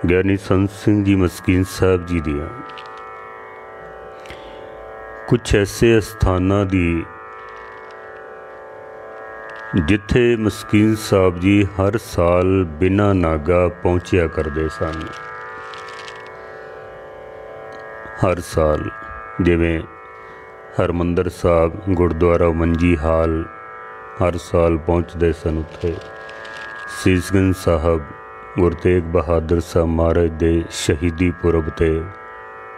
ਗਿਆਨੀ ਸੰਤ ਸਿੰਘ ਜੀ ਮਸਕੀਨ ਸਾਹਿਬ ਜੀ ਦੀਆਂ ਕੁਛ ਐਸੇ ਸਥਾਨਾਂ ਦੀ ਜਿੱਥੇ ਮਸਕੀਨ ਸਾਹਿਬ ਜੀ ਹਰ ਸਾਲ ਬਿਨਾਂ ਨਾਗਾ ਪਹੁੰਚਿਆ ਕਰਦੇ ਸਨ। ਹਰ ਸਾਲ ਜਿਵੇਂ ਹਰਿਮੰਦਰ ਸਾਹਿਬ ਗੁਰਦੁਆਰਾ ਮੰਜੀ ਹਾਲ हर साल पहुँचते सन। उत्थे सीसगंज साहब गुरु तेग बहादुर साहब महाराज के शहीदी पुरब ते,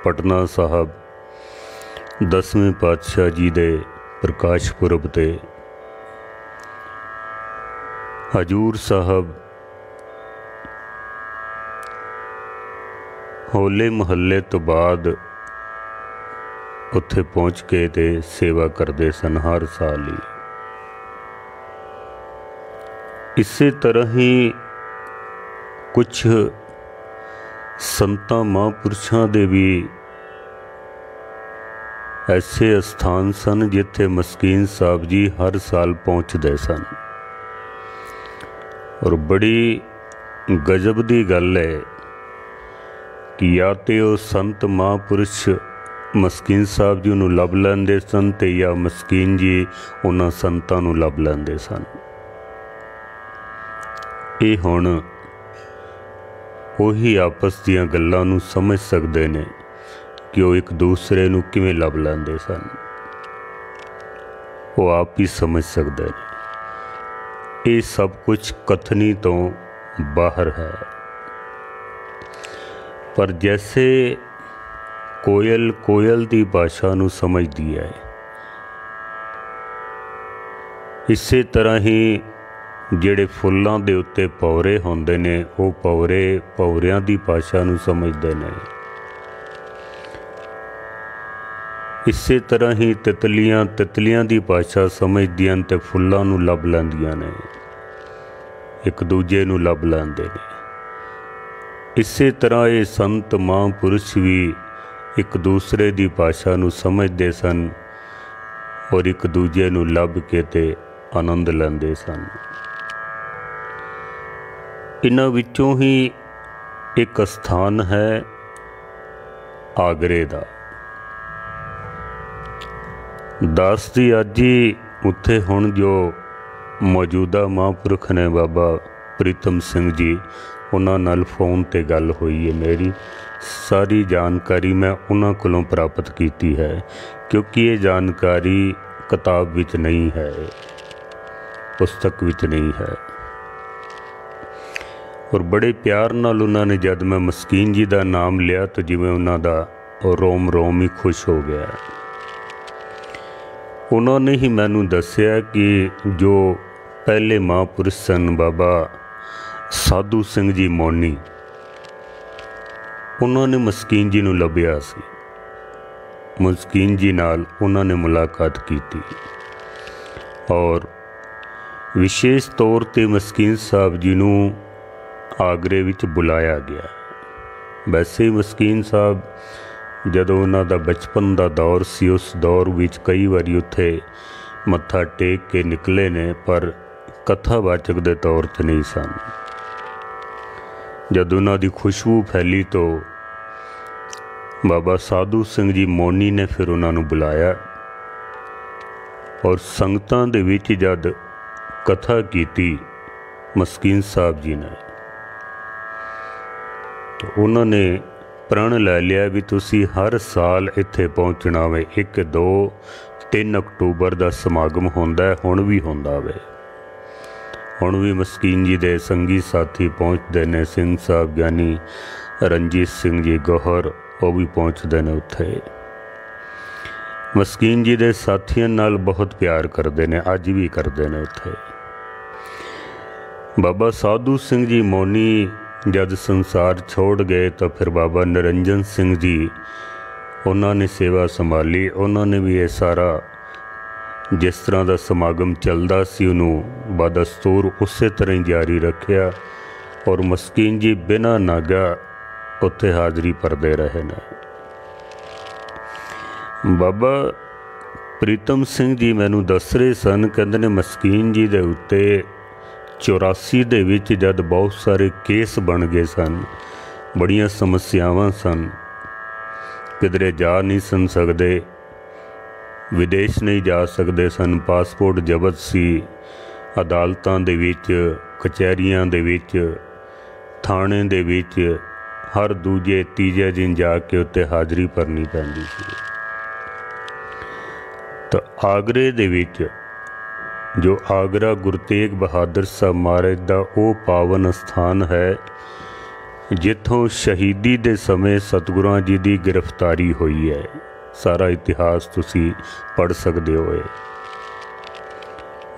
पटना साहब 10वें पातशाह जी के प्रकाश पुरब ते, हजूर साहब होले महल्ले तो बाद उत्थे पहुँच के ते सेवा करते सन हर साल ही। इसे तरह ही कुछ संतां महापुरुषों के भी ऐसे स्थान सन जिथे मस्कीन साहब जी हर साल पहुँचते सन। और बड़ी गजब की गल है कि या तो वो संत महापुरुष मस्कीन साहब जी नूं लभ लैंदे सन ते या मस्कीन जी उन्हां संतां नूं लभ लैंदे सन। ये हुण उही आपस दीयां गल्लां नूं समझ सकते हैं कि वो एक दूसरे नूं किवें लभ लैंदे सन। वो आप ही समझ सकते हैं। ये सब कुछ कथनी तो बाहर है। पर जैसे कोयल कोयल की भाषा नूं समझदी है, इसे तरह ही ਜਿਹੜੇ फुल्लां दे उत्ते पौरे होंदे ने वो पौरे पौरियां दी भाषा नूं समझदे ने। इसे तरह ही तितलियां तितलियां दी भाषा समझदियां ते फुल्लां नूं लभ लैंदियां ने, एक दूजे नूं लभ लैंदे ने। इसे तरह ये संत महापुरुष भी एक दूसरे दी भाषा नूं समझदे सन और एक दूजे नूं लभ के ते आनंद लैंदे सन। इन्हां विचों ही एक स्थान है आगरे दा। दास जी आजी उत्थे हुण जो मौजूदा महापुरख ने बाबा प्रीतम सिंह जी, उन्हां नाल फोन ते गल हुई है मेरी। सारी जानकारी मैं उन्हां कोलों प्राप्त कीती है, क्योंकि ये जानकारी किताब विच नहीं है, पुस्तक विच नहीं है। और बड़े प्यार नाल उन्होंने जब मैं मस्कीन जी का नाम लिया तो जिवें उन्हां दा रोम रोम ही खुश हो गया। उन्होंने ही मैनू दस्या कि जो पहले महापुरुष सन बाबा साधू सिंह जी मोनी, उन्होंने मस्कीन जी नूं लभ्या सी। मस्कीन जी नाल उन्होंने मुलाकात की और विशेष तौर पर मस्कीन साहब जी नूं आगरे विच बुलाया गया। वैसे ही मस्कीन साहब जदों उन्हां दा बचपन का दौर सी, उस दौर विच कई बारी उत्थे मत्था टेक के निकले ने, पर कथावाचक के तौर पर नहीं सन। जब उन्हां दी खुशबू फैली तो बाबा साधू सिंह जी मोनी ने फिर उन्हां नूं बुलाया और संगतां दे विच जद कथा कीती मस्कीन साहब जी ने, तो उन्होंने प्रण लै लिया भी तुसी हर साल इत्थे पहुँचना वे। 1, 2, 3 अक्टूबर का समागम होंदा है, हुण भी होंदा वे। हुण भी मस्कीन जी दे संगी साथी पहुँचते ने, सिंह साहब ज्ञानी रणजीत सिंह जी गौहर वो भी पहुँचते ने उत्थे। मस्कीन जी दे साथियों नाल बहुत प्यार करते हैं, अज भी करते हैं उत्थे। बाबा साधू सिंह जी मोनी जब संसार छोड़ गए तो फिर बाबा निरंजन सिंह जी उन्होंने सेवा संभाली। उन्होंने भी ये सारा जिस तरह का समागम चलता सी उन्होंने बदस्तूर उस तरह ही जारी रखा और मस्कीन जी बिना नागा उत्थे हाज़री भरते रहे ने। बाबा प्रीतम सिंह जी मैनू दस रहे सन, कहते ने मस्कीन जी दे उत्ते 84 दे विच जद बहुत सारे केस बन गए सन बड़ियां समस्यावां सन, किधरे जा नहीं सन सकते, विदेश नहीं जा सकते सन, पासपोर्ट जबत सी, अदालतां दे विच, कचहरियां दे विच, थाणे दे विच हर दूजे तीजे दिन जाके उत्ते हाज़री भरनी पैंदी सी। तो आगरे दे विच जो आगरा गुरु तेग बहादुर साहब महाराज दा वो पावन स्थान है जिथों शहीदी दे समय सतगुरां जी दी गिरफ्तारी हुई है। सारा इतिहास तुसी पढ़ सकते हो।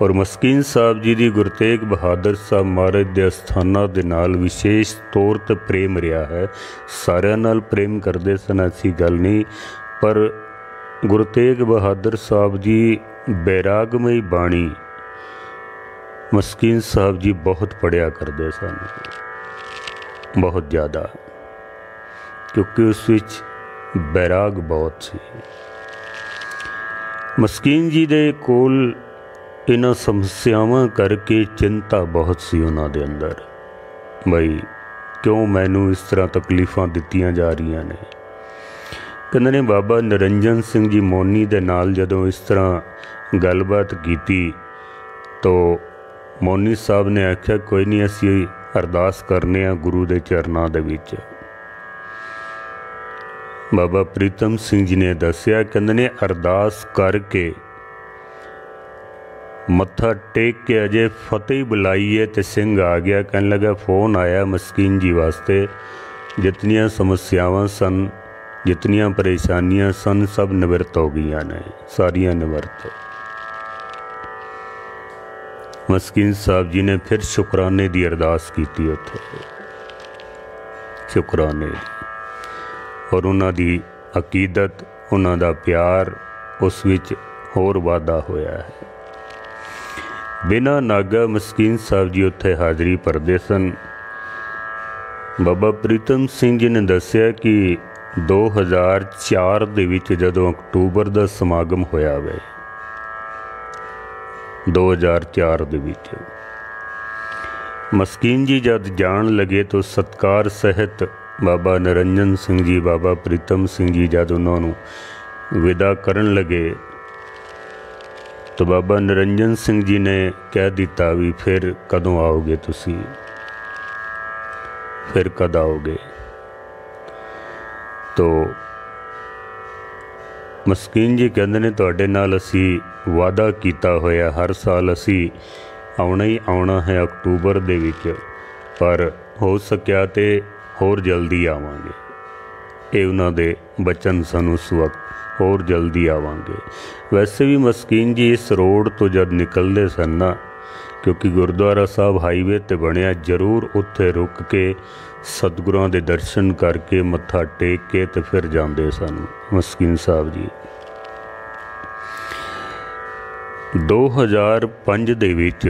और मस्कीन साहब जी दी गुरु तेग बहादुर साहब महाराज दे अस्थानां दे नाल विशेष तौर ते प्रेम रहा है। सारियां नाल प्रेम करदे सन, ऐसी गल नहीं, पर गुरु तेग बहादुर साहब जी बैरागमई बाणी मस्कीन साहब जी बहुत पढ़िया करते सन, बहुत ज़्यादा, क्योंकि उस विच बैराग बहुत सी। मस्कीन जी दे कोल इन्हां समस्यावां करके चिंता बहुत सी उन्हां दे अंदर, बई क्यों मैनू इस तरह तकलीफ़ां दित्तियां जा रही ने। कहते ने बाबा निरंजन सिंह जी मौनी दे नाल जदों इस तरह गलबात की तो मौनी साहब ने आख्या कोई नहीं, असी अरदास करने गुरु दे चरनां दे विच। बाबा प्रीतम सिंह जी ने दसिया, कहते ने अरदास करके मत्था टेक के अजे फतेह बुलाई है तो सिंह आ गया। कहने लगा फ़ोन आया मस्कीन जी वास्ते, जितनियां समस्यावां सन, जितनियां परेशानियां सन, सब निवृत्त हो गई ने, सारियां निवृत्त। मस्कीन साहब जी ने फिर शुकराने की अरदास की उत्थे, शुकराने, और उन्हां दी अकीदत, उन्हां दा प्यार उस विच होर वाधा होया है। बिना नागा मस्कीन साहब जी उत्थे हाज़री भरदे सन। बाबा प्रीतम सिंह जी ने दसिया कि 2004 दे विच जदों अक्तूबर दा समागम होया वे, 2004 दे विच मस्कीन जी जद जान लगे तो सत्कार सहित बाबा निरंजन सिंह जी, बाबा प्रीतम सिंह जी जद उन्होंने विदा करन लगे तो बाबा निरंजन सिंह जी ने कह दिता भी फिर कदों आओगे तुसी, फिर कद आओगे। तो मस्कीन जी कहते ने तुहाडे नाल असी वादा किया होया, हर साल असी आउणा ही आउणा है अक्तूबर दे विच, पर हो सकिया तो होर जल्दी आवांगे। ये उन्हां दे बचन सन उस वक्त, होर जल्दी आवांगे। वैसे भी मस्कीन जी इस रोड तो जब निकलते सन ना, क्योंकि गुरुद्वारा साहब हाईवे ते बनया, जरूर उत्थे रुक के सतगुरां दे दर्शन करके मत्था टेक के तो फिर जाते सन मस्कीन साहब जी। 2005 दे विच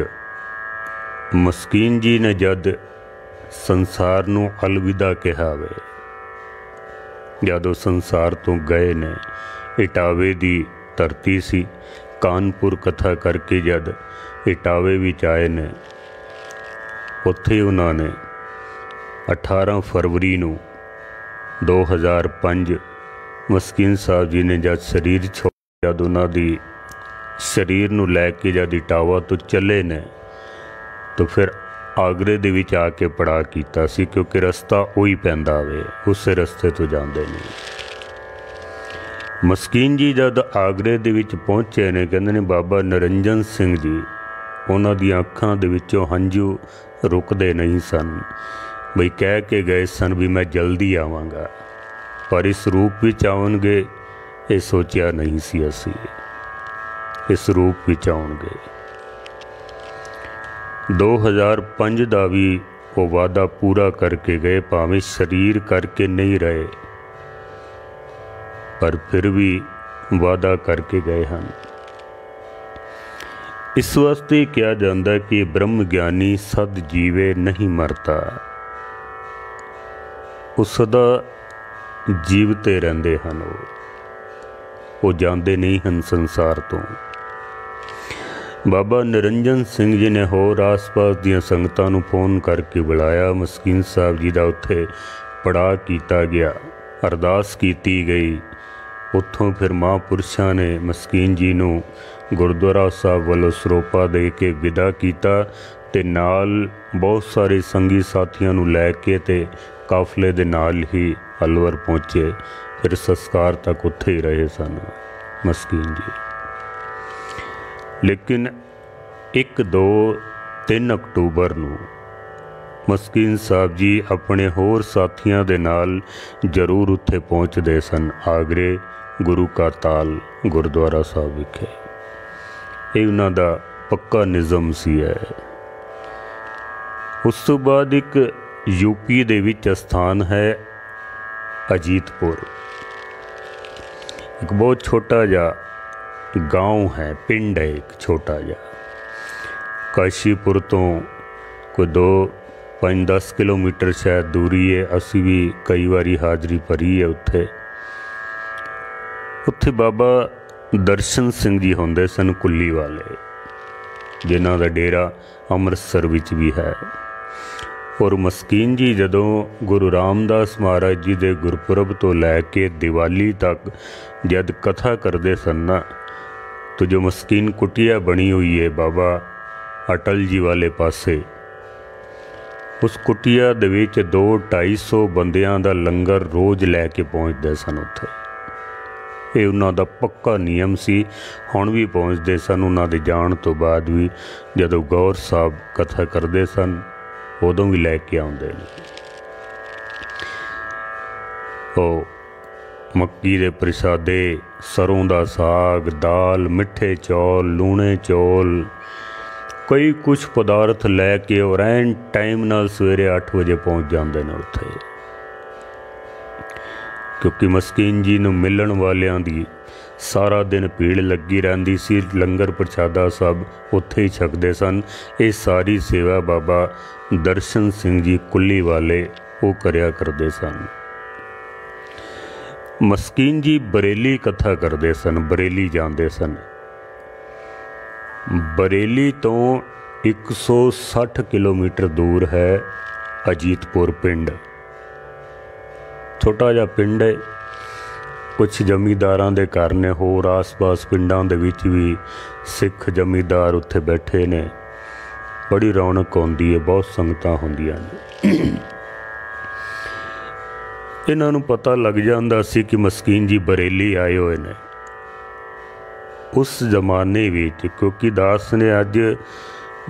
मस्कीन जी ने जद संसार नूं अलविदा कहा वे, जदों संसार तो गए ने, इटावे दी धरती सी, कानपुर कथा करके जद इटावे विच आए ने, उत्थे उन्होंने 18 फरवरी नूं 2005 मस्कीन साहब जी ने जद शरीर छोड़, जद उन्हां दी शरीर नूं लैके जद इटावा तो चले ने, तो फिर आगरे दे विच आके पड़ा कीता सी, क्योंकि रस्ता उही पैंदा वे, उस रस्ते तो जांदे नहीं। मस्कीन जी जद आगरे दे विच पहुंचे ने, कहंदे ने बाबा निरंजन सिंह जी, उन्हां दी अखां दे विचों हंझू रुकदे नहीं सन, बई कह के गए सन भी मैं जल्दी आवांगा, पर इस रूप विच आउणगे ये सोचिया नहीं सी असी, इस रूप विच आउणगे। 2005 का भी वो वादा पूरा करके गए, भावें शरीर करके नहीं रहे, पर फिर भी वादा करके गए हैं। इस वास्ते कहा जाता है कि ब्रह्म ज्ञानी सद जीवे नहीं मरता, वो सदा जीवते रहते हैं, वो जाते नहीं हैं संसार तो। बाबा निरंजन सिंह जी ने होर आस पास दियां संगतां नूं फोन करके बुलाया, मस्कीन साहब जी का उत्थे पड़ा किया गया, अरदास की गई। उत्थों फिर महापुरुषों ने मस्कीन जी नूं गुरुद्वारा साहब वालों सरोपा दे के विदा किया ते नाल बहुत सारे संगी साथियों नूं लैके ते काफले दे नाल ही अलवर पहुँचे। फिर संस्कार तक उत्थे ही रहे सन मस्कीन जी। लेकिन 1, 2, 3 अक्टूबर नूं मस्कीन साहब जी अपने होर साथियों दे नाल जरूर उत्थे पहुँचते सन आगरे गुरु का ताल गुरुद्वारा साहब विखे। ये उन्हां दा पक्का निज़म सी है। उस तो बाद एक यूपी दे विच स्थान है अजीतपुर। एक बहुत छोटा जा गांव है, पिंड है एक छोटा जा। काशीपुर तो कोई 2-5-10 किलोमीटर शायद दूरी है। असी भी कई बारी हाज़री भरी है उत्थे। उत्थे बाबा दर्शन सिंह जी होंदे सन कुल्ली वाले, जिन्हां दा डेरा अमृतसर विच भी है। और मस्कीन जी जदों गुरु रामदास महाराज जी दे गुरपुरब तो लैके दिवाली तक जद कथा करते सन ना, तो जो मस्कीन कुटिया बनी हुई है बाबा अटल जी वाले पासे, उस कुटिया दे विच 200-250 बंदियां दा लंगर रोज़ लैके पहुँचते सन उत्थे। ये उन्हां दा पक्का नियम सी। हुण भी पहुँचते सन। उन्हां दे जाण तो बाद भी जदों गौर साहब कथा करते सन उदों भी लैके आउंदे ने। मक्की दे प्रसादे, सरों दा साग, दाल, मिठे चौल, लूणे चौल, कई कुछ पदार्थ लैके और एन टाइम नाल सवेरे 8 बजे पहुँच जाते हैं उत्थे। क्योंकि मस्कीन जी नूं मिलण वालियां दी सारा दिन भीड़ लगी रहिंदी सी। लंगर प्रसादा सब उत्थे ही छकदे सन। ये सारी सेवा बाबा दर्शन सिंह जी कुल्ली वाले वो करया करदे सन। मस्कीन जी बरेली कथा करदे सन, बरेली जांदे सन। बरेली तो 160 किलोमीटर दूर है अजीतपुर पिंड। छोटा जा पिंड है। कुछ जमींदारां दे घर ने, होर आस पास पिंडां दे विच भी सिख जमींदार उत्थे बैठे ने। बड़ी रौनक होंदी है, बहुत संगतां होंदियां ने। इन्हां नूं पता लग जांदा सी कि मस्कीन जी बरेली आए हुए ने। उस जमाने विच क्योंकि दास ने अज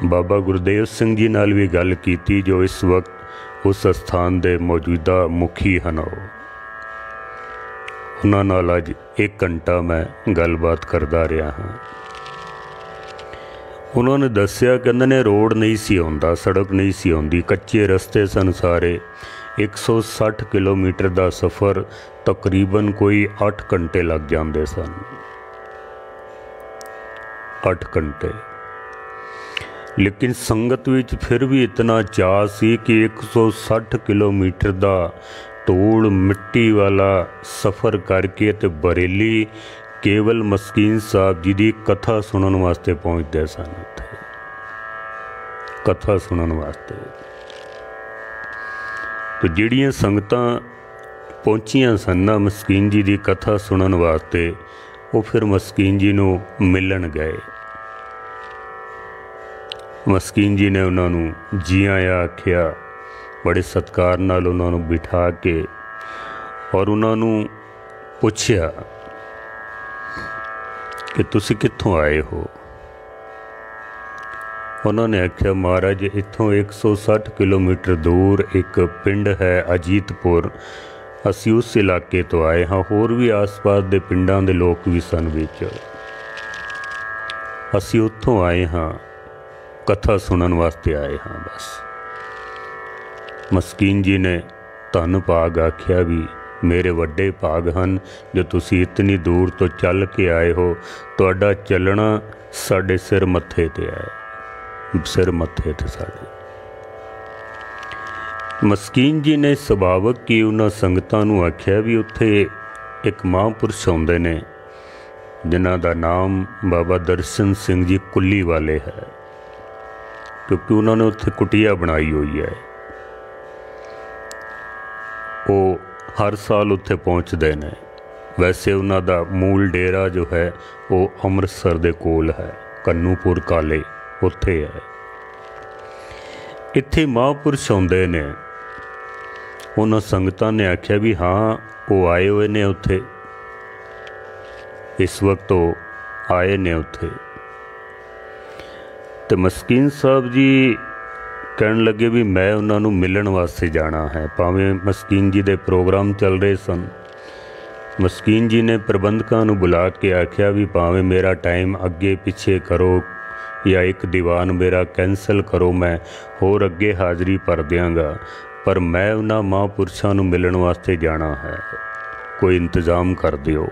बाबा गुरदेव सिंह जी नाल भी गल कीती, जो इस वक्त उस स्थान दे मौजूदा मुखी हैं। उन्हां नाल अज 1 घंटा मैं गलबात करदा रहा हाँ। उन्होंने दस्सिया कहंदे ने रोड नहीं सी आउंदा, सड़क नहीं सी आउंदी, कच्चे रस्ते सन सारे। 160 किलोमीटर का सफ़र तकरीबन कोई 8 घंटे लग जाते सन। 8 घंटे। लेकिन संगत विच फिर भी इतना चाह सी कि 160 किलोमीटर का धूड़ मिट्टी वाला सफ़र करके ते बरेली केवल मस्कीन साहब जी की कथा सुनने वास्ते पहुँचते सन। उत्थे कथा सुनने वास्ते तो जिहड़ियां संगतां पहुँचियां सन ना मस्कीन जी की कथा सुनने वास्ते, वो फिर मस्कीन जी नूं मिलन गए। मस्कीन जी ने उन्होंने जी आया आख्या, बड़े सत्कार नाल उन्होंने बिठा के और उन्होंने पूछया कि तुसी कित्थों आए हो। उन्होंने आख्या महाराज इत्थों 160 किलोमीटर दूर एक पिंड है अजीतपुर, असी उस इलाके तो आए हाँ। होर भी आस पास के पिंडां दे लोग भी सन विच, असी उत्थों आए हाँ, कथा सुनने वास्ते आए हाँ बस। मस्कीन जी ने धन भाग आख्या भी मेरे वड्डे भाग हैं जो तुसी इतनी दूर तो चल के आए हो। तुहाडा चलना साडे सिर मत्थे ते है, सिर मत्थे ते साडे। मस्कीन जी ने सुभावक कि उन्हां संगतां नूं आख्या भी उत्थे एक महापुरुष आउंदे ने जिन्हां दा नाम बाबा दर्शन सिंह जी कुल्ली वाले है, क्योंकि उन्होंने उत्थे कुटिया बनाई हुई है। वो हर साल उत्थे पहुँचते हैं। वैसे उन्हां दा मूल डेरा जो है वो अमृतसर दे कोल है, कन्नूपुर काले उत्थे है। इत्थे महापुरुष आउंदे ने। उन्हां संगतां ने आख्या भी हाँ वो आए हुए ने उत्थे, इस वक्त वो आए ने उत्थे। तो मस्कीन साहब जी कहन लगे भी मैं उन्होंने मिलन वास्ते जाना है। भावें मस्कीन जी दे प्रोग्राम चल रहे सन, मस्कीन जी ने प्रबंधकों को बुला के आख्या भी भावें मेरा टाइम अगे पिछे करो या एक दीवान मेरा कैंसल करो, मैं होर अगे हाज़री भर देंगा, पर मैं उन्होंने महापुरुषों को मिलन वास्ते जाना है, कोई इंतज़ाम कर दिओ।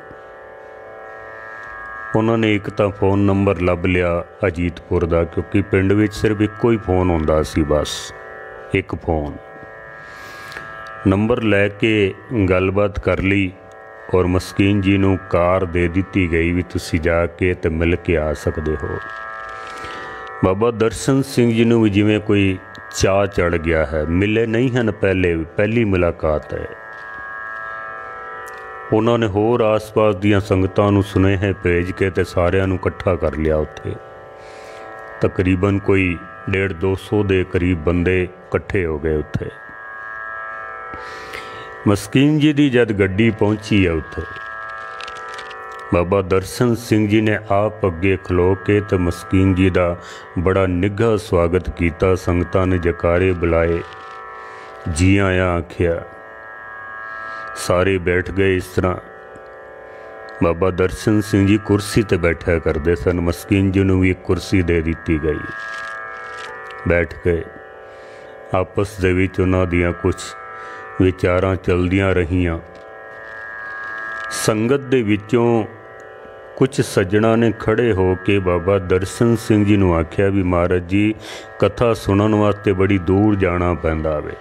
उन्होंने एक तो फोन नंबर लभ लिया अजीतपुर का, क्योंकि पिंड विच सिर्फ एको ही फोन होंदा सी, बस एक फोन नंबर लैके गलबात कर ली और मस्कीन जी नूं कार दे दी गई भी तुसी जाके ते मिल के आ सकते हो। बाबा दर्शन सिंह जी नूं भी जिवें कोई चाह चढ़ गया है, मिले नहीं हैं पहली मुलाकात है। उन्होंने होर आस पास दियां संगतां नूं सुनेहे भेज के ते सारियां नूं इकट्ठा कर लिया। उत्थे तकरीबन कोई 150-200 के करीब बंदे इकट्ठे हो गए उत्थे। मस्कीन जी की जद गड्डी पहुंची है उत्थे, बाबा दर्शन सिंह जी ने आप अगे खलो के तो मस्कीन जी का बड़ा निघा स्वागत किया। संगतां ने जकारे बुलाए, जी आया आख्या, सारे बैठ गए। इस तरह बाबा दर्शन सिंह जी कुर्सी ते बैठा करते सन, मस्कीन जी नूं भी एक कुर्सी दे दी गई। बैठ गए, आपस दे विच उन्हां दियां कुछ विचारां चलदियां रहियां। संगत दे विचों कुछ सज्जणा ने खड़े हो के बाबा दर्शन सिंह जी नूं आख्या भी महाराज जी कथा सुनन वास्ते बड़ी दूर जाना पैंदा वे,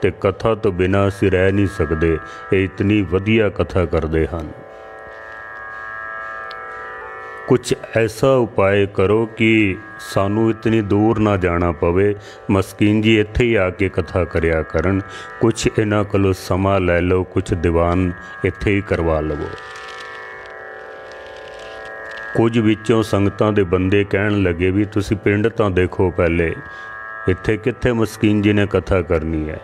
ते कथा तो बिना असीं रह नहीं सकते, ये इतनी वधिया कथा करते हैं। कुछ ऐसा उपाय करो कि सानू इतनी दूर ना जाना पवे, मस्कीन जी इत्थे ही आके कथा करया करन, कुछ इन्हां कोलों समा लै लो, कुछ दीवान इत्थे ही करवा लवो। कुछ विचों संगतां दे बंदे कहण लगे भी तुसीं पिंड तां देखो पहले, इत्थे कित्थे मस्कीन जी ने कथा करनी है।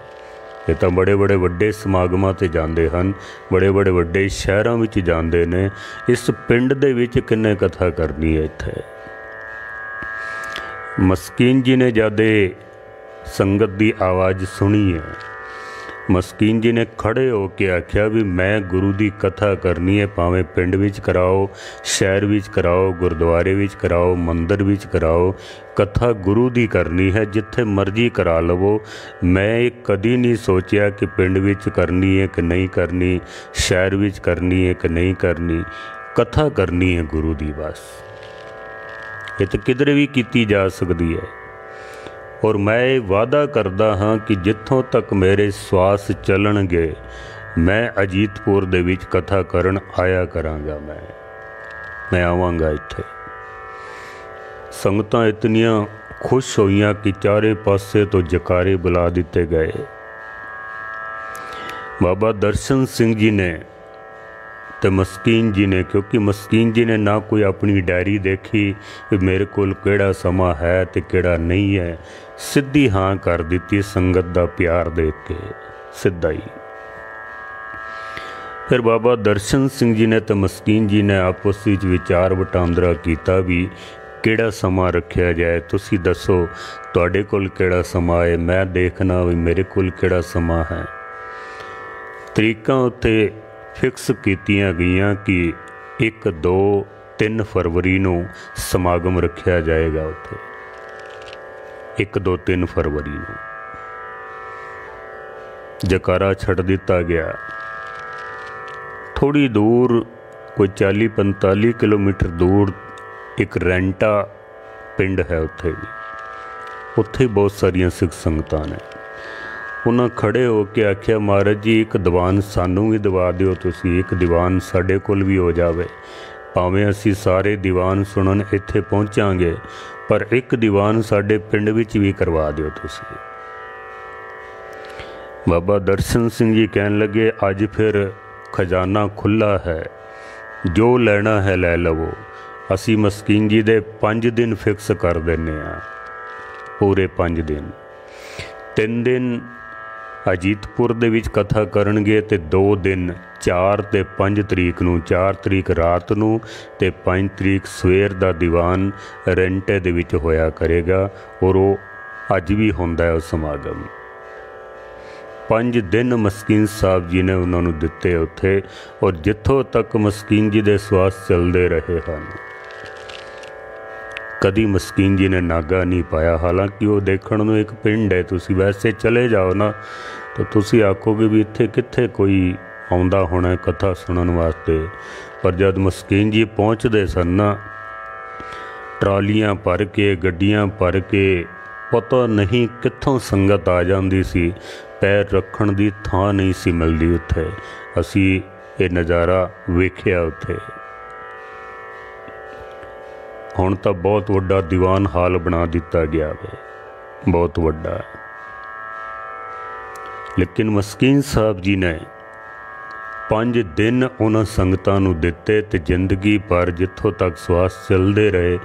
ये तो बड़े बड़े वड्डे समागमां ते जांदे हन, बड़े बड़े वड्डे शहरां विच जांदे ने, इस पिंड दे विच किन्ने कथा करनी है इत्थे। मस्कीन जी ने जद संगत की आवाज़ सुनी है, मस्कीन जी ने खड़े होके आख्या भी मैं गुरु की कथा करनी है, भावें पिंड विच कराओ, शहर विच कराओ, गुरुद्वारे विच कराओ, मंदिर विच कराओ, कथा गुरु की करनी है, जिथे मर्जी करा लवो। मैं कदी नहीं सोचिया कि पिंड विच करनी है कि नहीं करनी, शहर विच करनी है कि नहीं करनी, कथा करनी है गुरु की बस। ये तो किधरे भी की जा सकती है। और मैं वादा करदा हाँ कि जिथों तक मेरे श्वास चलणगे मैं अजीतपुर दे विच कथा करन आया करांगा। मैं आवांगा इत्थे। संगतां इतनियां खुश होईयां कि चारे पासे तो जकारे बुला दिते गए। बाबा दर्शन सिंह जी ने तो मस्कीन जी ने, क्योंकि मस्कीन जी ने ना कोई अपनी डायरी देखी मेरे कोल केड़ा समा है तो केड़ा नहीं है, सीधी हाँ कर दी संगत का प्यार देख के सीधा ही। फिर बाबा दर्शन सिंह जी ने तो मस्कीन जी ने आपस में विचार वटांदरा किया भी केड़ा समा रखा जाए, तुसी दसो तुहाडे कोल केड़ा समा है, मैं देखना भी मेरे कोल केड़ा समा है। तरीकां उत्ते फिक्स कीतियां गईयां कि 1, 2, 3 फरवरी नूं समागम रखा जाएगा उत्थे। 1, 2, 3 फरवरी नूं जकारा छड़ दिता गया। थोड़ी दूर कोई 40-45 किलोमीटर दूर एक रेंटा पिंड है, उत्थे बहुत सारियां सिख संगतां ने। उन्हें खड़े होके आख्या महाराज जी एक दीवान सानू भी दवा दिओ, तुसी एक दीवान साडे कोल भी हो जावे, भावें असी सारे दीवान सुनन इत्थे पहुँचांगे, पर एक दीवान साडे पिंड विच भी करवा दिओ तुसी। बाबा दर्शन सिंह जी कहन लगे अज फिर खजाना खुला है, जो लेना है लै लवो। असी मस्कीन जी दे 5 दिन फिक्स कर देने आ, पूरे 5 दिन। 3 दिन अजीतपुर दे विच कथा करनगे ते 2 दिन 4 ते 5 तरीक नूं, 4 तरीक रात नूं ते 5 तरीक सवेर दा दीवान रेंटे दे विच होया करेगा और वो अज भी हुंदा है समागम। 5 दिन मस्कीन साहब जी ने उन्होंने दिते उत्थे और जिथों तक मस्कीन जी दे श्वास चलते रहे हैं कदी मस्कीन जी ने नागा नहीं पाया। हालांकि वो देखण नूं एक पिंड है, तुसी वैसे चले जाओ ना तो तुसी आखोगे भी इत्थे कित्थे कोई आउंदा होना कथा सुनन वास्ते, पर जब मस्कीन जी पहुँचते सन ना ट्रालियां भर के गड्डियां भर के पता नहीं कित्थों संगत आ जाती सी, पैर रखण दी थां नहीं सी मिलदी उत्थे। असी ये नज़ारा वेखिया उत्थे। हुण तां बहुत वड्डा दीवान हाल बना दिता गया वे, बहुत वड्डा। लेकिन मस्कीन साहब जी ने 5 दिन उन्हां संगतां नूं दिते ते जिंदगी भर जिथों तक श्वास चलते रहे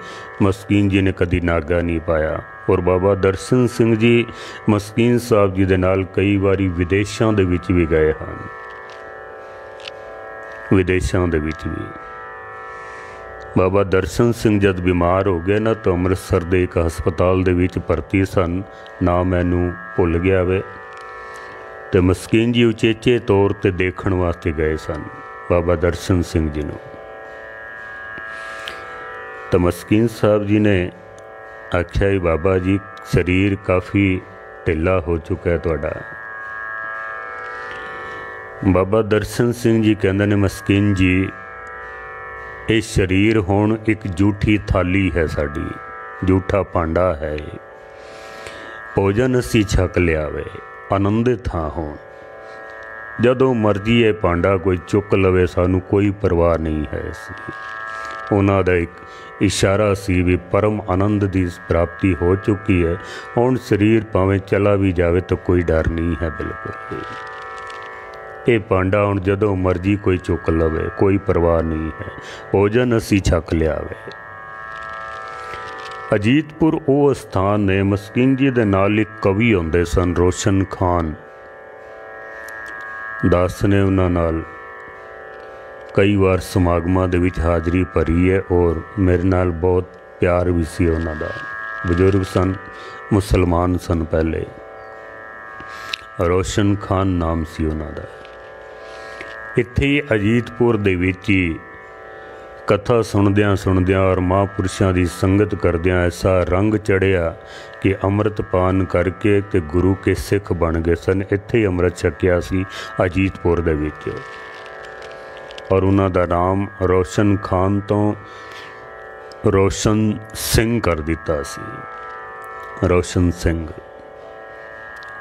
मस्कीन जी ने कदी नागा नहीं पाया। और बाबा दर्शन सिंह जी मस्कीन साहब जी दे नाल कई बारी विदेशों दे विच भी गए हैं, विदेशों दे विच भी। बाबा दर्शन सिंह जद बीमार हो गए ना तो अमृतसर दे एक हस्पताल दे विच भर्ती सन, ना मैनू भुल गया वे। तो मस्कीन जी उचेचे तौर ते देखण वास्ते गए सन बाबा दर्शन सिंह जी नूं। तो मस्कीन साहब जी ने आख्या ही बाबा जी शरीर काफ़ी ढिला हो चुका है तुहाडा। बाबा दर्शन सिंह जी कहंदे ने मस्कीन जी ये शरीर हुण एक जूठी थाली है साडी, जूठा भांडा है। भोजन असी छक लिया वे, आनंदित हाँ होण, जदों मर्जी ये भांडा कोई चुक लवे सानू कोई परवाह नहीं है। उन्हां दा एक इशारा सी भी परम आनंद की प्राप्ति हो चुकी है, हुण शरीर भावें चला भी जाए तो कोई डर नहीं है बिल्कुल। ये भांडा हुण जदों मर्जी कोई चुक लवे कोई परवाह नहीं है, भोजन असी छक लिया वे। अजीतपुर वो स्थान ने मस्कीन जी दे नाल एक कवि हुंदे सन रोशन खान दास ने उन्हां नाल कई बार समागमां दे विच हाज़री भरी है और मेरे नाल बहुत प्यार भी सी उन्हां दा। बजुर्ग सन, मुसलमान सन पहले, रोशन खान नाम सी उन्हां दा। इत्थे अजीतपुर दे विच ही कथा सुनद्यां सुनद्यां और महापुरुषों की संगत करद्यां ऐसा रंग चढ़िया कि अमृतपान करके ते गुरु के सिख बन गए सन। इत्थे ही अमृत छकिया सी अजीतपुर दे विच और उन्हां दा नाम रोशन खान तो रोशन सिंह कर दिता सी। रोशन सिंह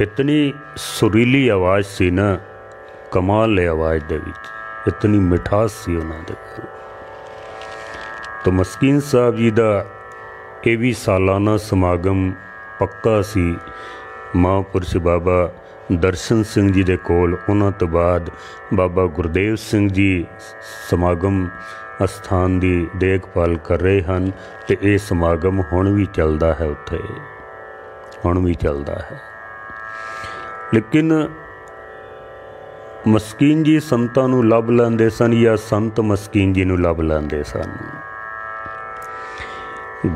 इतनी सुरीली आवाज़ सी ना, कमाल है आवाज़ दे विच, इतनी मिठास सी उन्हां दे कोल। तो मस्कीन साहब जी का यह भी सालाना समागम पक्का सी महापुरुष बाबा दर्शन सिंह जी दे कोल। उन्हां तो बाद बाबा गुरदेव सिंह जी समागम अस्थान की देखभाल कर रहे हैं तो ये समागम हुण भी चलता है, उत्थे हुण भी चलता है। लेकिन मस्कीन जी संतां नूं लभ लैंदे सन या संत मस्कीन जी नूं लभ लैंदे सन।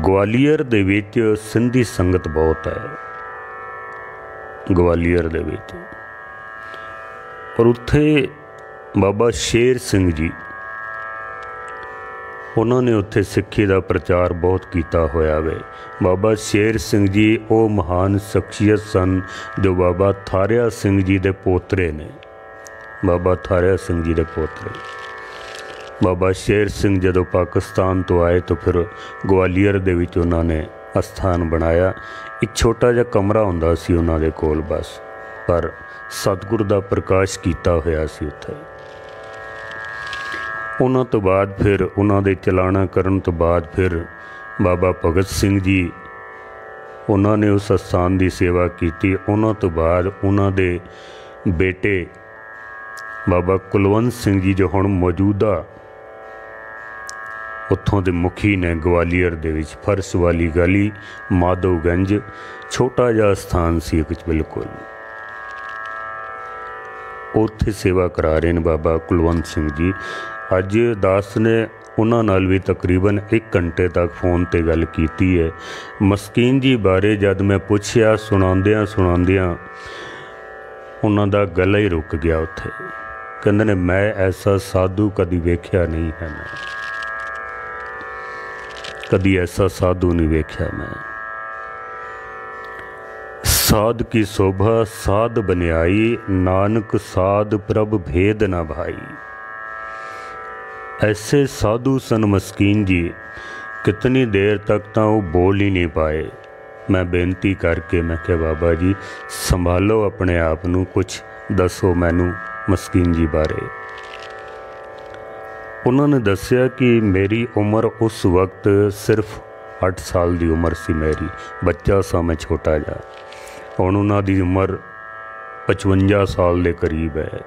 ग्वालियर दे विच सिंधी संगत बहुत है, ग्वालियर दे विच, और उत्थे बाबा शेर सिंह जी उन्होंने उत्थे सिक्खी का प्रचार बहुत किया होया वे। बाबा शेर सिंह जी वो महान शख्सियत सन जो बाबा थारिया सिंह जी दे पोतरे ने। बाबा थारिया सिंह जी दे पोतरे बाबा शेर सिंह जदों पाकिस्तान तो आए तो फिर ग्वालियर दे विच उन्होंने अस्थान बनाया। एक छोटा जिहा कमरा हुंदा सी उन्हां दे कोल बस, पर सतगुर दा प्रकाश कीता होया सी उत्थे। उन्हां तो बाद फिर उन्हां दे चलाना करन तो बाद फिर बाबा भगत सिंह जी उन्होंने उस स्थान की सेवा की। उन्हां तो बाद उन्हां दे बेटे बाबा कुलवंत सिंह जी जो हुण मौजूदा उत्थों के मुखी ने ग्वालियर दे विच फर्श वाली गली माधोगंज छोटा जिहा स्थान सी एक बिल्कुल उत्थे सेवा करा रहे हैं बाबा कुलवंत सिंह जी। अज दास ने उन्हां नाल भी तकरीबन 1 घंटे तक फ़ोन ते गल कीती है। मस्कीन जी बारे जद मैं पुछया सुणांदियां सुणांदियां उन्हां दा गला ही रुक गया। उत्थे कहंदे ने मैं ऐसा साधु कदी वेख्या नहीं है, मैं कदी ऐसा साधु नहीं वेख्या। मैं साध की शोभा साध बनियाई, नानक साध प्रभ भेद न भाई। ऐसे साधु सन मस्कीन जी, कितनी देर तक तो वो बोल ही नहीं पाए। मैं बेनती करके मैं क्या बाबा जी संभालो अपने आप नू, कुछ दसो मैनू मस्कीन जी बारे। उन्होंने दसिया कि मेरी उम्र उस वक्त सिर्फ 8 साल की उम्र सी, मेरी बच्चा सा मैं छोटा जा। हुण उन्हां दी उम्र 55 साल के करीब है।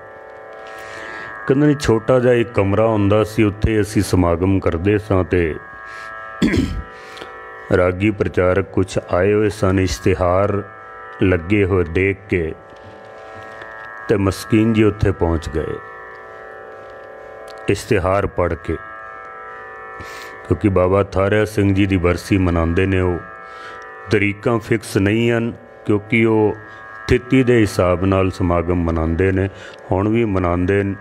कहंदे छोटा जिहा एक कमरा हुंदा सी, उत्थे असीं समागम करदे सां ते रागी प्रचारक कुछ आए हुए सन, इश्तिहार लगे हुए देख के ते मस्कीन जी उत्थे पहुँच गए इश्तिहार पढ़ के, क्योंकि बाबा थारिया सिंह जी की बरसी मनाते ने। वो तरीका फिक्स नहीं हैं क्योंकि वो तिथि के हिसाब नाल समागम मनाते ने, हुण भी मनाते हैं।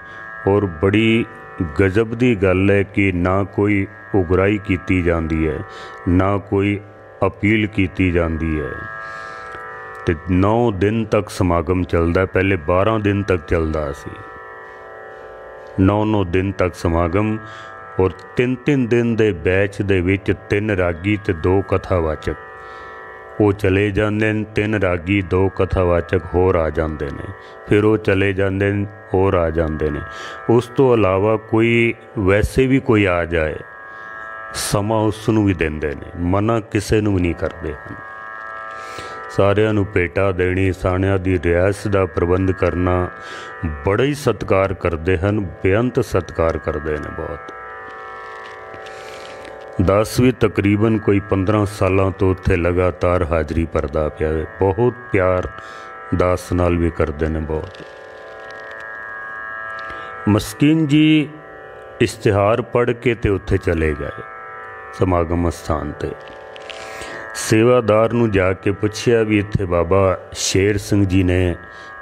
और बड़ी गजब की गल है कि ना कोई उगराई की जाती है, ना कोई अपील की जाती है। तो 9 दिन तक समागम चलता है, पहले 12 दिन तक चलता सी, 9 दिन तक समागम। और 3 दिन के बैच दे विच 3 रागी ते 2 कथावाचक वो चले जाते हैं। 3 रागी 2 कथावाचक होर आ जाते हैं, फिर वो चले जाते हैं होर आ जाते हैं। उस तो अलावा कोई वैसे भी कोई आ जाए समा उसनू भी देंदे ने, मना किसी नू भी नहीं करते हैं। सारिਆਂ ਨੂੰ भेटा देनी, साणिया की रियासत का प्रबंध करना, बड़ा ही सत्कार करते हैं, बेअंत सत्कार करते हैं बहुत। दास भी तकरीबन कोई 15 सालों तो उत्थे लगातार हाजरी भरदा पिया है। बहुत प्यार दास नाल भी करते हैं बहुत। मस्कीन जी इश्तिहार पढ़ के ते उत्थे चले गए समागम स्थान ते। सेवादार नू जाके पुछया भी इत्थे बाबा शेर सिंह जी ने,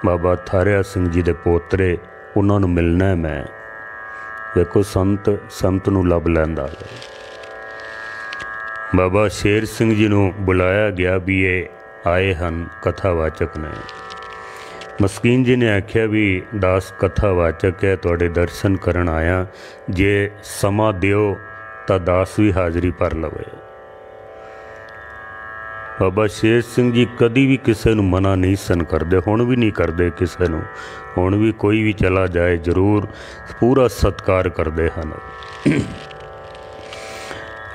बाबा थारिया सिंह जी दे पोतरे, उन्होंने मिलना है। मैं देखो संत नू लभ लैंदा है। बाबा शेर सिंह जी नू बुलाया गया भी ये आए हैं कथावाचक ने। मस्कीन जी ने आख्या भी दास कथावाचक है, तुहाडे दर्शन करन आया, जे समा दिओ तां दास भी हाज़री भर लवे। बाबा शेर सिंह जी कदी भी किसी नू मना नहीं सन करते, हुण भी नहीं करते किसी नू। हुण भी कोई भी चला जाए जरूर पूरा सत्कार करते हैं।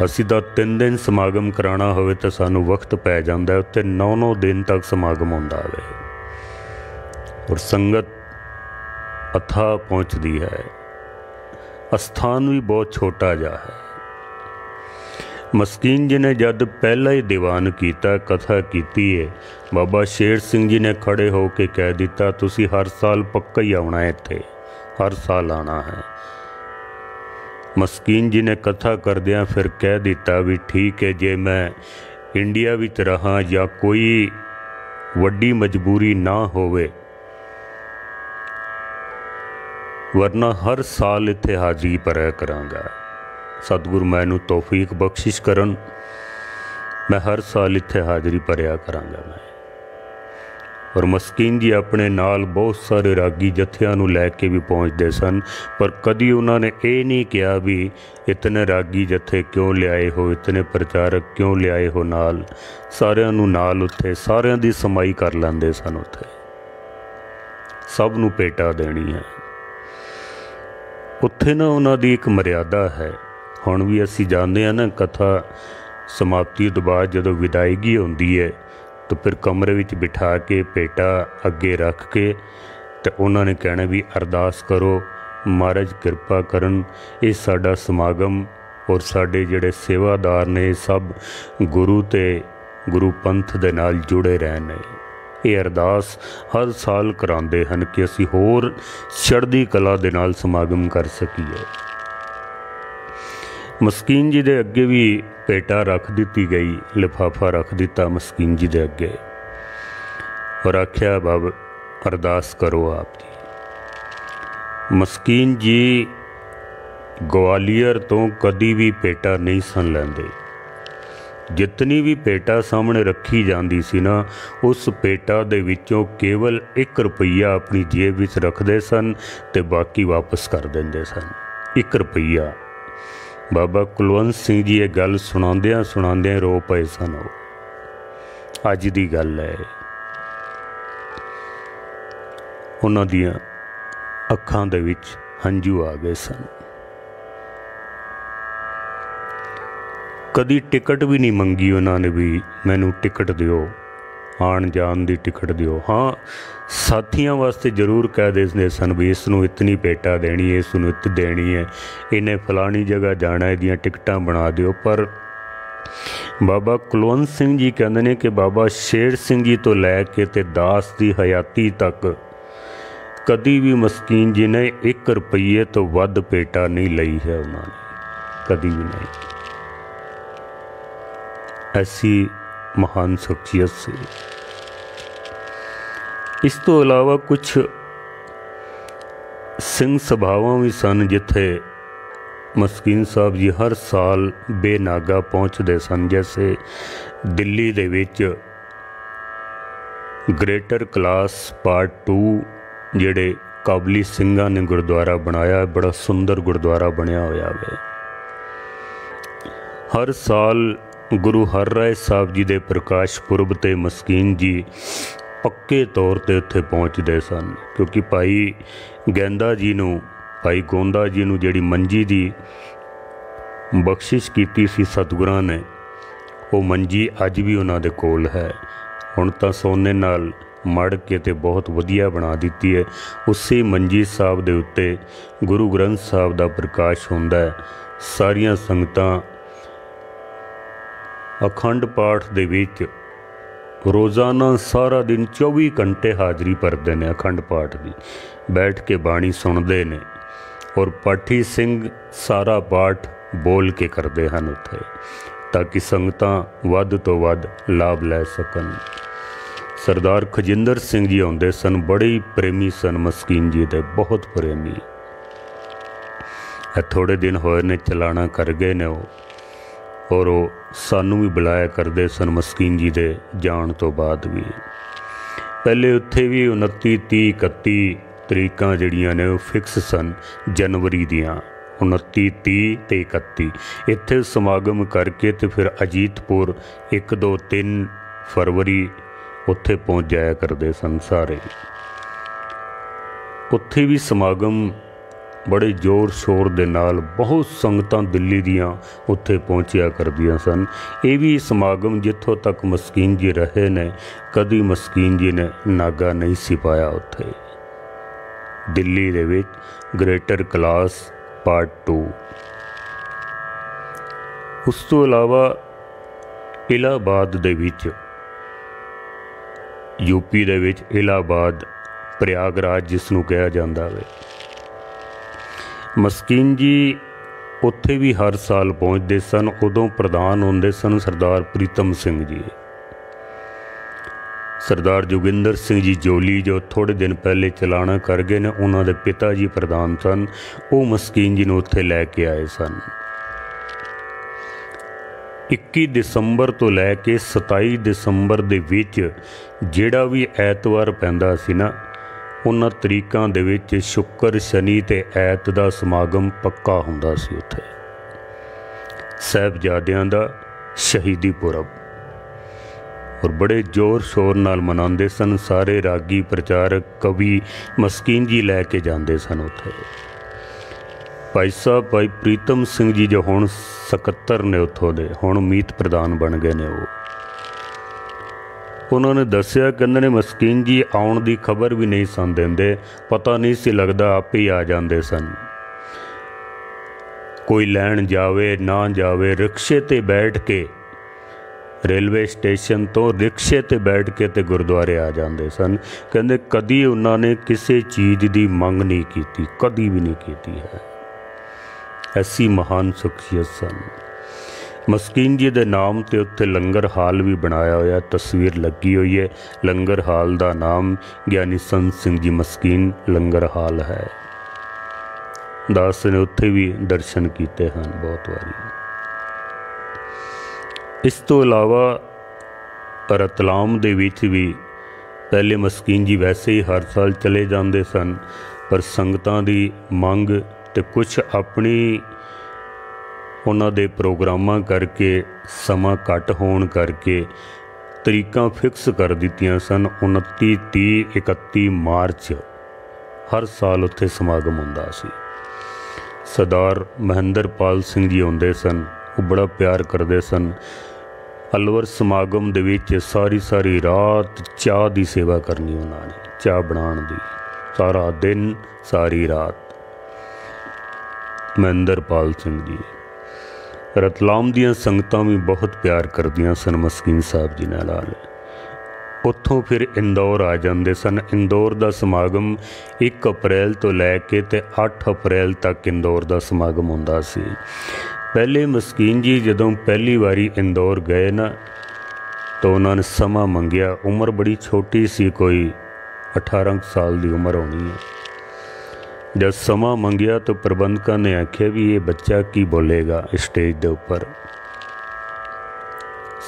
असी तो 3 दिन समागम कराना होवे तो सानू वक्त पै जाता है, उत्ते 9 दिन तक समागम होंदा है और संगत अथा पहुँचती है। अस्थान भी बहुत छोटा जा है। मस्कीन जी ने जब पहला ही दीवान किया, कथा की है, बाबा शेर सिंह जी ने खड़े होके कह दिता, तुसी हर साल पक्का ही आना है, इत्थे हर साल आना है। मस्कीन जी ने कथा करदियां फिर कह दिता भी ठीक है, जे मैं इंडिया विच रहा या कोई वड्डी मजबूरी ना होवे, वरना हर साल इत्थे हाज़री भरिया करांगा। सतगुरु मैनू तौफीक बख्शिश करन, मैं हर साल इत्थे हाज़री भरिया करांगा मैं। और मस्कीन जी अपने नाल बहुत सारे रागी जत्थियां नू लैके भी पहुँचते सन, पर कदी उन्होंने ये नहीं कहा भी इतने रागी जत्थे क्यों लियाए हो, इतने प्रचारक क्यों लियाए हो नाल। सारिਆਂ नू नाल उत्थे सारिਆਂ दी समाई कर लैंदे सन, उत्थे सब नू भेटा देनी है। उत्थे ना उन्हां दी एक मर्यादा है। हुण भी असी जाते हैं ना, कथा समाप्ति तो बाद जदों विदायगी होंदी है तो फिर कमरे विच बिठा के भेटा अगे रख के तो उन्होंने कहना भी अरदास करो महाराज कृपा करन ये साडा समागम और साडे जिहड़े सेवादार ने सब गुरु ते गुरु पंथ दे नाल जुड़े रहने। ये अरदास हर साल करांदे हन कि असी होर चढ़दी कला दे नाल समागम कर सकीए। मस्कीन जी दे अगे भी पेटा रख दी गई, लिफाफा रख दिता मस्कीन जी दे अगे और आख्या बाब अरदास करो आप जी। मस्कीन जी ग्वालियर तो कदी भी पेटा नहीं सन लैंदे। जितनी भी पेटा सामने रखी जाती सी ना, उस पेटा दे विचों केवल 1 रुपया अपनी जेब विच रखते सन ते बाकी वापस कर देंदे सन। 1 रुपया। बाबा कुलवंत सिंह जी ये गल सुणांदियां सुणांदियां रो पए सन। अज दी गल है। उन्हां दियां अखां दे विच हंझू आ गए सन। कदी टिकट भी नहीं मंगी उन्होंने भी मैनू टिकट दिओ, आन जान की टिकट दिओ। हाँ साथियों वास्ते जरूर कह देते सन भी इसनूं इतनी पेटा देनी है, इसनूं इत देनी है, इन्हें फलानी जगह जाना, इहदियां टिकटां बना दिओ। पर बाबा कुलवंत सिंह जी कहते हैं कि बाबा शेर सिंह जी तो लैके ते दास की हयाती तक कदी भी मस्कीन जी ने 1 रुपये तो वध पेटा नहीं लई है उन्होंने, कदी भी नहीं। ऐसी महान शख्सियत से। इस तो अलावा कुछ सिंह सभावां भी सन जिथे मस्कीन साहब जी हर साल बेनागा पहुँचते सन। जैसे दिल्ली दे विच ग्रेटर क्लास पार्ट 2 जिहड़े काबली सिंघां ने गुरुद्वारा बनाया, बड़ा सुंदर गुरुद्वारा बनया होया है। हर साल गुरु हर राय साहब जी दे प्रकाश पुरब ते मस्कीन जी पक्के तौर ते उत्थे पहुँचते सन, क्योंकि भाई गैंदा जी नूं, भाई गोंदा जी नूं जिहड़ी मंजी दी बख्शिश कीती सी सतगुरां ने, वो मंजी अज भी उन्हां दे कोल है। हुण तां सोने नाल मड़ के ते बहुत वधिया बना दिती है। उसे मंजी साहब दे उत्ते गुरु ग्रंथ साहब दा प्रकाश हुंदा है। सारियां संगतां अखंड पाठ दे विच रोज़ाना सारा दिन 24 घंटे हाज़री भरते हैं अखंड पाठ की, बैठ के बाणी सुनते हैं और पाठी सिंह सारा पाठ बोल के करते हैं उत्थे, ताकि संगतां वध तो वध लाभ लै सकन। सरदार खजिंदर सिंह जी आउंदे सन, बड़े ही प्रेमी सन मस्कीन जी दे, बहुत प्रेमी। थोड़े दिन होए ने चलाना कर गए ने वो, और वो सानू भी बुलाया करते सन मस्कीन जी दे जान तो बाद भी। पहले उत्थे भी 29, 30, 31 तरीकां जिहड़ियां ने वो फिक्स सन जनवरी दियां, 29, 30 ते 31 इत्थे समागम करके तो फिर अजीतपुर 1, 2, 3 फरवरी उत्थे पहुँच जाया करते सन सारे। उत्थे भी समागम बड़े जोर शोर दे नाल बहुत संगतां दिल्ली दियां उत्थे पहुँचिया करदियां सन। ये भी समागम जिथों तक मस्कीन जी रहे ने, कदी मस्कीन जी ने नागा नहीं सिपाया उत्थे दिल्ली दे विच ग्रेटर क्लास पार्ट 2। उस तो इलावा इलाहाबाद दे विच, यूपी दे विच इलाहाबाद प्रयागराज जिसनूं कहा जाता है, मस्कीन जी उत्थे भी हर साल पहुँचते सन। उदों प्रधान होंदे सन सरदार प्रीतम सिंह जी। सरदार जोगिंदर सिंह जी जोली जो थोड़े दिन पहले चलाना कर गए ने, उन्हों दे पिता जी प्रधान सन, वो मस्कीन जी नूं उत्थे लैके आए सन। 21 दिसंबर तो लैके 27 दिसंबर दे विच जिहड़ा भी ऐतवार पैंदा सी ना, उन्हां तरीकां दे विच शुक्र शनि ते ऐत दा समागम पक्का हुंदा सी उत्थे। साहिबजादियां दा शहीदी पुरब और बड़े जोर शोर नाल मनांदे सन। सारे रागी प्रचारक कवि मस्कीन जी लैके जांदे सन उत्थे। भाई साहब भाई प्रीतम सिंह जी जो हुण सकत्तर ने उत्थों दे, हुण मीत प्रधान बन गए ने। वो उन्होंने दसिया, कहते ने मस्कीन जी आउण की खबर भी नहीं सन देंदे, पता नहीं सी लगता, आपे ही आ जाते सन। कोई लैण जावे ना जावे, रिक्शे ते बैठ के रेलवे स्टेशन तो रिक्शे ते बैठ के ते गुरुद्वारे आ जाते सन। कहते कदी उन्होंने किसी चीज़ की मंग नहीं की, कदी भी नहीं की है। ऐसी महान शख्सियत सन। मस्कीन जी के नाम ते उत्थे लंगर हाल भी बनाया होया, तस्वीर लगी हुई है। लंगर हाल का नाम ज्ञानी संत सिंह जी मस्कीन लंगर हाल है। दास ने उत्थे भी दर्शन किए हैं बहुत बारी। इस तो इलावा रतलाम दे विच भी पहले मस्कीन जी वैसे ही हर साल चले जाते सन, पर संगतां दी मंग ते कुछ अपनी उन्हां दे प्रोग्रामां करके समा घट होण करके तरीकां फिक्स कर दित्तियां सन। 29, 30, 31 मार्च हर साल उत्थे समागम हुंदा सी। सरदार महेंद्रपाल सिंह जी आउंदे सन, वो बड़ा प्यार करते सन। अलवर समागम दे विच सारी सारी रात चाह की सेवा करनी उन्होंने, चाह बनाने दी, सारा दिन सारी रात। महेंद्रपाल सिंह जी रतलाम दियां संगतां भी बहुत प्यार करदियां सन मस्कीन साहब जी नाल। उत्थों फिर इंदौर आ जाते सन। इंदौर का समागम 1 अप्रैल तो लैके ते 8 अप्रैल तक इंदौर का समागम हुंदा सी। पहले मस्कीन जी जदों पहली बारी इंदौर गए ना, तो उन्होंने समा मंगया। उम्र बड़ी छोटी सी, कोई 18 साल की उम्र होनी है। जब समा मंगया तो प्रबंधकों ने आख्या भी ये बच्चा की बोलेगा स्टेज के उपर,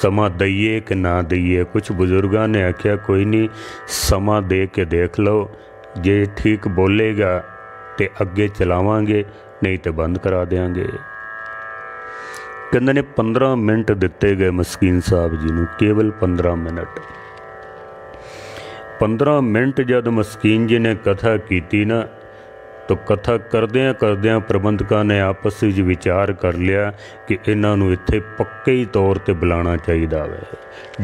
समा दईए कि ना दईए। कुछ बुजुर्गों ने आख्या कोई नहीं, समा दे के देख लो, जे ठीक बोलेगा तो अगे चलावांगे, नहीं तो बंद करा देंगे। कहते ने 15 मिनट दिते गए मस्कीन साहब जी नूं, केवल 15 मिनट। 15 मिनट जब मस्कीन जी ने कथा की ना, तो कथा करदियां करदियां प्रबंधकों ने आपस में विचार कर लिया कि इन्हों इत्थे पक्के ही तौर पर बुलाना चाहिए वे।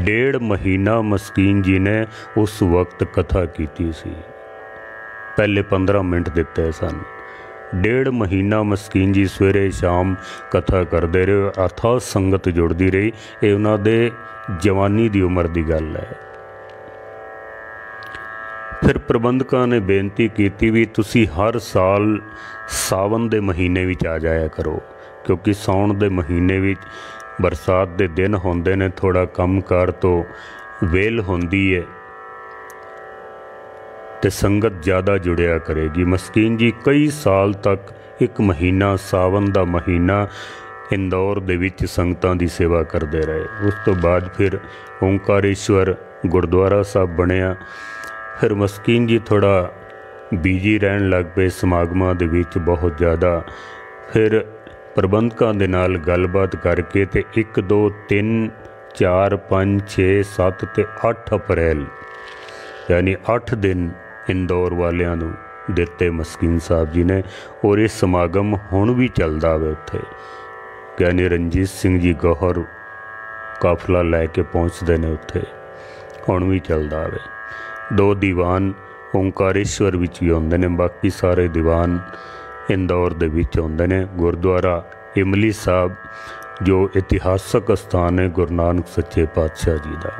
1.5 महीना मस्कीन जी ने उस वक्त कथा की सी। पहले 15 मिनट दिते सन। 1.5 महीना मस्कीन जी सवेरे शाम कथा करते रहे। अथाह संगत जुड़ती रही। ये उन्होंने जवानी की उम्र की गल है। फिर प्रबंधकों ने बेनती की भी तुसी हर साल सावन के महीने विच आ जाया करो, क्योंकि साउण के महीने विच बरसात के दिन होंदे ने, थोड़ा कम कार तो वेल होंदी है ते संगत ज़्यादा जुड़िया करेगी। मस्कीन जी कई साल तक 1 महीना सावन का महीना इंदौर दे विच संगतां दी सेवा करते रहे। उस तो बाद फिर ओंकारेश्वर गुरुद्वारा साहब बनिया। फिर मस्कीन जी थोड़ा बिजी रहन लग पे समागमां दे विच बहुत ज़्यादा। फिर प्रबंधकों दे नाल गलबात करके ते 1, 2, 3, 4, 5, 6, 7 ते 8 अप्रैल यानी 8 दिन इंदौर वालियां नूं दिते मस्कीन साहब जी ने। और ये समागम हुण भी चलदा वे उत्थे। ज्ञानी रणजीत सिंह जी गौहर काफला लैके पहुँचते ने उत्थे, हुण भी चलदा वे। 2 दीवान ओंकारेश्वर विच भी आउंदे ने, बाकी सारे दीवान इंदौर दे विच आउंदे ने। गुरुद्वारा इमली साहब जो इतिहासक स्थान है गुरु नानक सच्चे पातशाह जी का,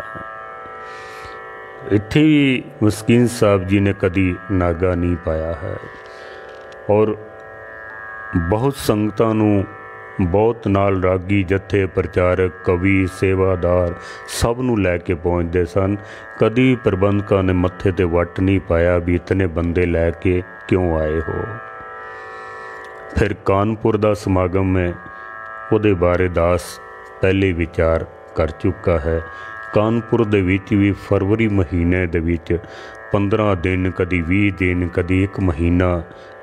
इत्थे भी मस्कीन साहब जी ने कदी नागा नहीं पाया है। और बहुत संगतां नूं, बहुत नाल रागी जत्थे प्रचारक कवि सेवादार सब नूं लैके पहुँचते सन। कदी प्रबंधकों ने मत्थे ते वट नहीं पाया भी इतने बंदे लैके क्यों आए हो। फिर कानपुर का समागम है, उहदे बारे दास पहले विचार कर चुका है। कानपुर दे विच भी फरवरी महीने दे विच 15 दिन, कदी 20 दिन, कदी 1 महीना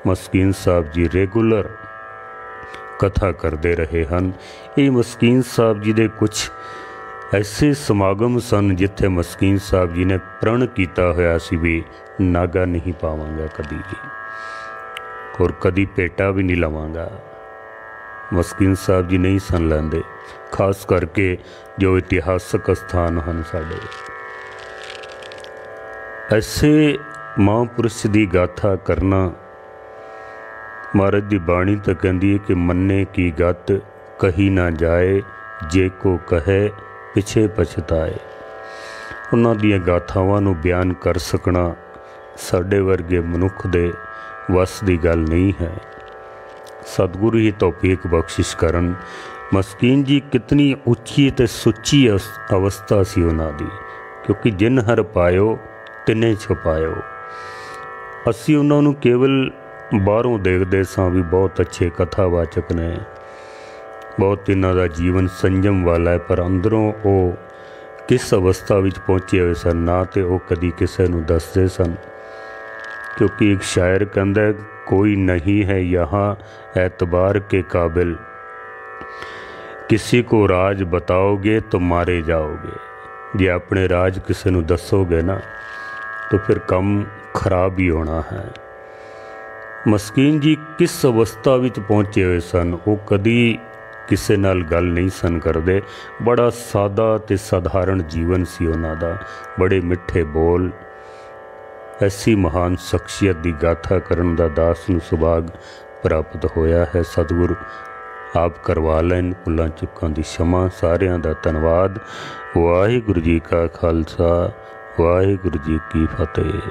मस्कीन साहब जी रेगुलर कथा करते रहे हैं। ये मस्कीन साहब जी दे कुछ ऐसे समागम सन जिथे मस्कीन साहब जी ने प्रण किया होया सी भी नागा नहीं पावांगा कदी भी, और कदी पेटा भी नहीं लवांगा। मस्कीन साहब जी नहीं सन लैंदे, खास करके जो इतिहासक स्थान हैं साडे। ऐसे महापुरुष की गाथा करना, महाराज की बाणी तो कहती है कि मन्ने की गत कही ना जाए, जे को कहे पिछे पछताए। उन्हां दी गाथावां नूं बयान कर सकना साडे वर्गे मनुख दे वस की गल नहीं है। सतगुरु ही तौफीक बख्शिश करन। मस्कीन जी कितनी उच्ची ते सुच्ची अवस्था सी उन्हां दी, क्योंकि जिन हर पायो तिने छुपायो। असी उन्हां नूं केवल बाहरों देखते सां भी बहुत अच्छे कथावाचक ने, बहुत इन्हां दा जीवन संयम वाला है, पर अंदरों वो किस अवस्था विच पहुँचे हुए सन ना तो वो कदी किसी नूं दसदे सन। क्योंकि एक शायर कहता है, कोई नहीं है यहाँ एतबार के काबिल, किसी को राज बताओगे तो मारे जाओगे। जे अपने राज किसी नूं दसोगे ना तो फिर कम खराब ही होना है। मस्कीन जी किस अवस्था विच पहुँचे हुए सन, वो कदी किसी नाल गल नहीं सन करते। बड़ा सादा ते साधारण जीवन सी उन्हां दा, बड़े मिठे बोल। ऐसी महान शख्सियत की गाथा करन दा दास नूं सुभाग प्राप्त होया है। सतगुरु आप करवा लैन भुलां चुकां दी क्षमा। सारियां दा धन्नवाद। वाहिगुरू जी का खालसा, वाहिगुरू जी की फतेह।